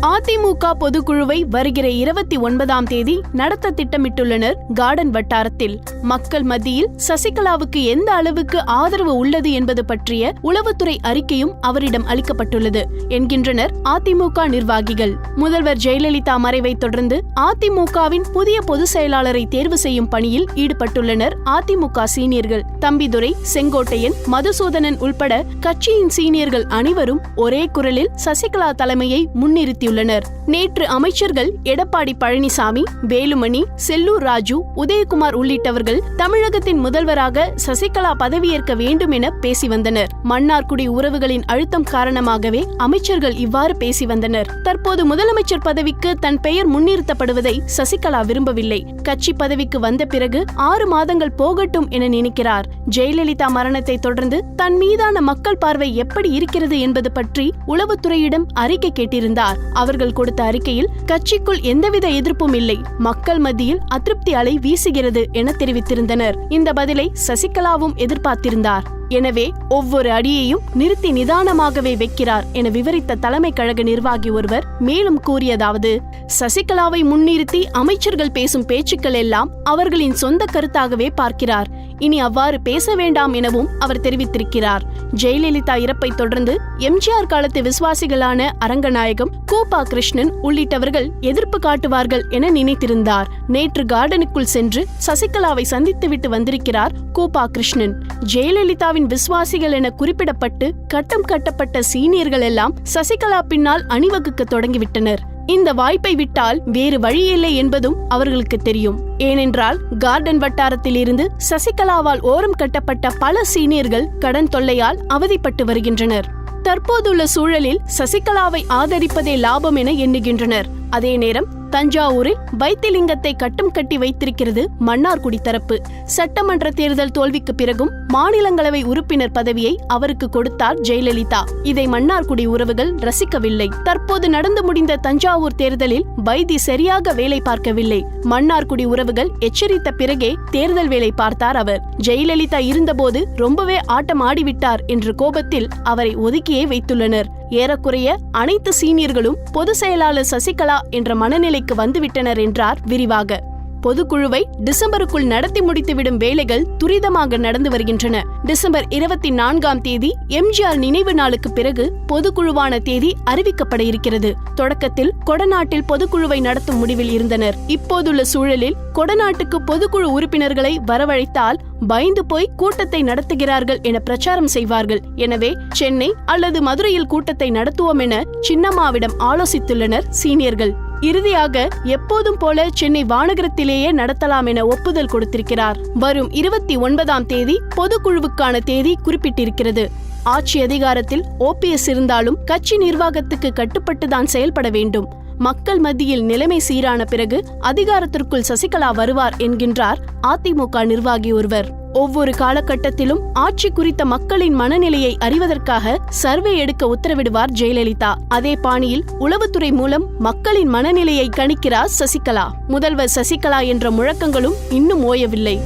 அதிமுக பொதுக்குழுவை வருகிற 29ஆம் தேதி நடத்த திட்டமிட்டுள்ளனர். கார்டன் வட்டாரத்தில் மக்கள் மத்தியில் சசிகலாவுக்கு எந்த அளவுக்கு ஆதரவு உள்ளது என்பது பற்றிய உளவுத்துறை அறிக்கையும் அவரிடம் அளிக்கப்பட்டுள்ளது என்கின்றனர் அதிமுக நிர்வாகிகள். முதல்வர் ஜெயலலிதா மறைவை தொடர்ந்து அதிமுகவின் புதிய பொதுச் செயலாளரை தேர்வு செய்யும் பணியில் ஈடுபட்டுள்ளனர் அதிமுக சீனியர்கள். தம்பிதுரை, செங்கோட்டையன், மதுசூதனன் உள்பட கட்சியின் சீனியர்கள் அனைவரும் ஒரே குரலில் சசிகலா தலைமையை முன்னிறுத்தி நேற்று அமைச்சர்கள் எடப்பாடி பழனிசாமி, வேலுமணி, செல்லூர் ராஜு, உதயகுமார் உள்ளிட்டவர்கள் தமிழகத்தின் முதல்வராக சசிகலா பதவியேற்க வேண்டும் என பேசி வந்தனர். மன்னார்குடி உறவுகளின் அழுத்தம் காரணமாகவே அமைச்சர்கள் இவ்வாறு பேசி வந்தனர். தற்போது முதலமைச்சர் பதவிக்கு தன் பெயர் முன்னிறுத்தப்படுவதை சசிகலா விரும்பவில்லை. கட்சி பதவிக்கு வந்த பிறகு 6 மாதங்கள் போகட்டும் என நினைக்கிறார். ஜெயலலிதா மரணத்தை தொடர்ந்து தன் மீதான மக்கள் பார்வை எப்படி இருக்கிறது என்பது பற்றி உளவுத்துறையிடம் அறிக்கை கேட்டிருந்தார். அவர்கள் கொடுத்த அறிக்கையில் கட்சிக்குள் எந்தவித எதிர்ப்பும் இல்லை, மக்கள் மத்தியில் அதிருப்தி அலை வீசுகிறது என தெரிவித்திருந்தனர். இந்த பதிலை சசிகலாவும் எதிர்பார்த்திருந்தார். எனவே ஒவ்வொரு அடியையும் நிறுத்தி நிதானமாகவே வைக்கிறார் என விவரித்த தலைமை கழக நிர்வாகி ஒருவர் மேலும் கூறியதாவது: சசிகலாவை முன்னிறுத்தி அமைச்சர்கள் பேசும் பேச்சுக்கள் எல்லாம் அவர்களின் சொந்த கருத்தாகவே பார்க்கிறார். இனி அவ்வாறு பேச வேண்டாம் எனவும் அவர் தெரிவித்திருக்கிறார். ஜெயலலிதா இறப்பை தொடர்ந்து எம்ஜிஆர் காலத்து விசுவாசிகளான அரங்கநாயகம், கூபா கிருஷ்ணன் உள்ளிட்டவர்கள் எதிர்ப்பு காட்டுவார்கள் என நினைத்திருந்தார். நேற்று கார்டனுக்குள் சென்று சசிகலாவை சந்தித்துவிட்டு வந்திருக்கிறார் கூபா கிருஷ்ணன். ஜெயலலிதாவின் விசுவாசிகள் என குறிப்பிடப்பட்டு கட்டம் கட்டப்பட்ட சீனியர்கள் எல்லாம் சசிகலா பின்னால் அணிவகுக்க தொடங்கிவிட்டனர். இந்த வாய்ப்பை விட்டால் வேறு வழியில்லை என்பதும் அவர்களுக்கு தெரியும். ஏனென்றால் கார்டன் வட்டாரத்தில் இருந்து சசிகலாவால் ஓரம் கட்டப்பட்ட பல சீனியர்கள் கடன் தொல்லையால் அவதிப்பட்டு வருகின்றனர். தற்போதுள்ள சூழலில் சசிகலாவை ஆதரிப்பதே லாபம் என எண்ணுகின்றனர். அதே நேரம் தஞ்சாவூரில் வைத்திலிங்கத்தை கட்டம் கட்டி வைத்திருக்கிறது மன்னார்குடி தரப்பு. சட்டமன்ற தேர்தல் தோல்விக்கு பிறகும் மாநிலங்களவை உறுப்பினர் பதவியை அவருக்கு கொடுத்தார் ஜெயலலிதா. இதை மன்னார்குடி உறவுகள் ரசிக்கவில்லை. தற்போது நடந்து முடிந்த தஞ்சாவூர் தேர்தலில் வைத்தி சரியாக வேலை பார்க்கவில்லை. மன்னார்குடி உறவுகள் எச்சரித்த பிறகே தேர்தல் வேலை பார்த்தார் அவர். ஜெயலலிதா இருந்தபோது ரொம்பவே ஆட்டம் ஆடிவிட்டார் என்ற கோபத்தில் அவரை ஒதுக்கியே வைத்துள்ளனர். ஏறக்குறைய அனைத்து சீனியர்களும் பொதுச் செயலாளர் சசிகலா என்ற மனநிலைக்கு வந்துவிட்டனர் என்றார் விரிவாக. பொதுக்குழுவை டிசம்பருக்குள் நடத்தி முடித்துவிடும் வேலைகள் துரிதமாக நடந்து வருகின்றன. டிசம்பர் 24ஆம் தேதி எம்ஜிஆர் நினைவு நாளுக்கு பிறகு பொதுக்குழுவான தேதி அறிவிக்கப்பட இருக்கிறது. தொடக்கத்தில் கொடநாட்டில் பொதுக்குழுவை நடத்தும் முடிவில் இருந்தனர். இப்போதுள்ள சூழலில் கொடநாட்டுக்கு பொதுக்குழு உறுப்பினர்களை வரவழைத்தால் பயந்து போய் கூட்டத்தை நடத்துகிறார்கள் என பிரச்சாரம் செய்வார்கள். எனவே சென்னை அல்லது மதுரையில் கூட்டத்தை நடத்துவோம் என சின்னம்மாவிடம் ஆலோசித்துள்ளனர் சீனியர்கள். இறுதியாக எப்போதும் போல சென்னை வானகரத்திலேயே நடத்தலாம் என ஒப்புதல் கொடுத்திருக்கிறார். வரும் 29ஆம் தேதி பொதுக்குழுவுக்கான தேதி குறிப்பிட்டிருக்கிறது. ஆட்சி அதிகாரத்தில் OPS இருந்தாலும் கட்சி நிர்வாகத்துக்கு கட்டுப்பட்டுதான் செயல்பட வேண்டும். மக்கள் மத்தியில் நிலைமை சீரான பிறகு அதிகாரத்திற்குள் சசிகலா வருவார் என்கின்றார் அதிமுக நிர்வாகி ஒருவர். ஒவ்வொரு காலகட்டத்திலும் ஆட்சி குறித்த மக்களின் மனநிலையை அறிவதற்காக சர்வே எடுக்க உத்தரவிடுவார் ஜெயலலிதா. அதே பாணியில் உளவுத்துறை மூலம் மக்களின் மனநிலையை கணிக்கிறார் சசிகலா. முதல்வர் சசிகலா என்ற முழக்கங்களும் இன்னும் ஓயவில்லை.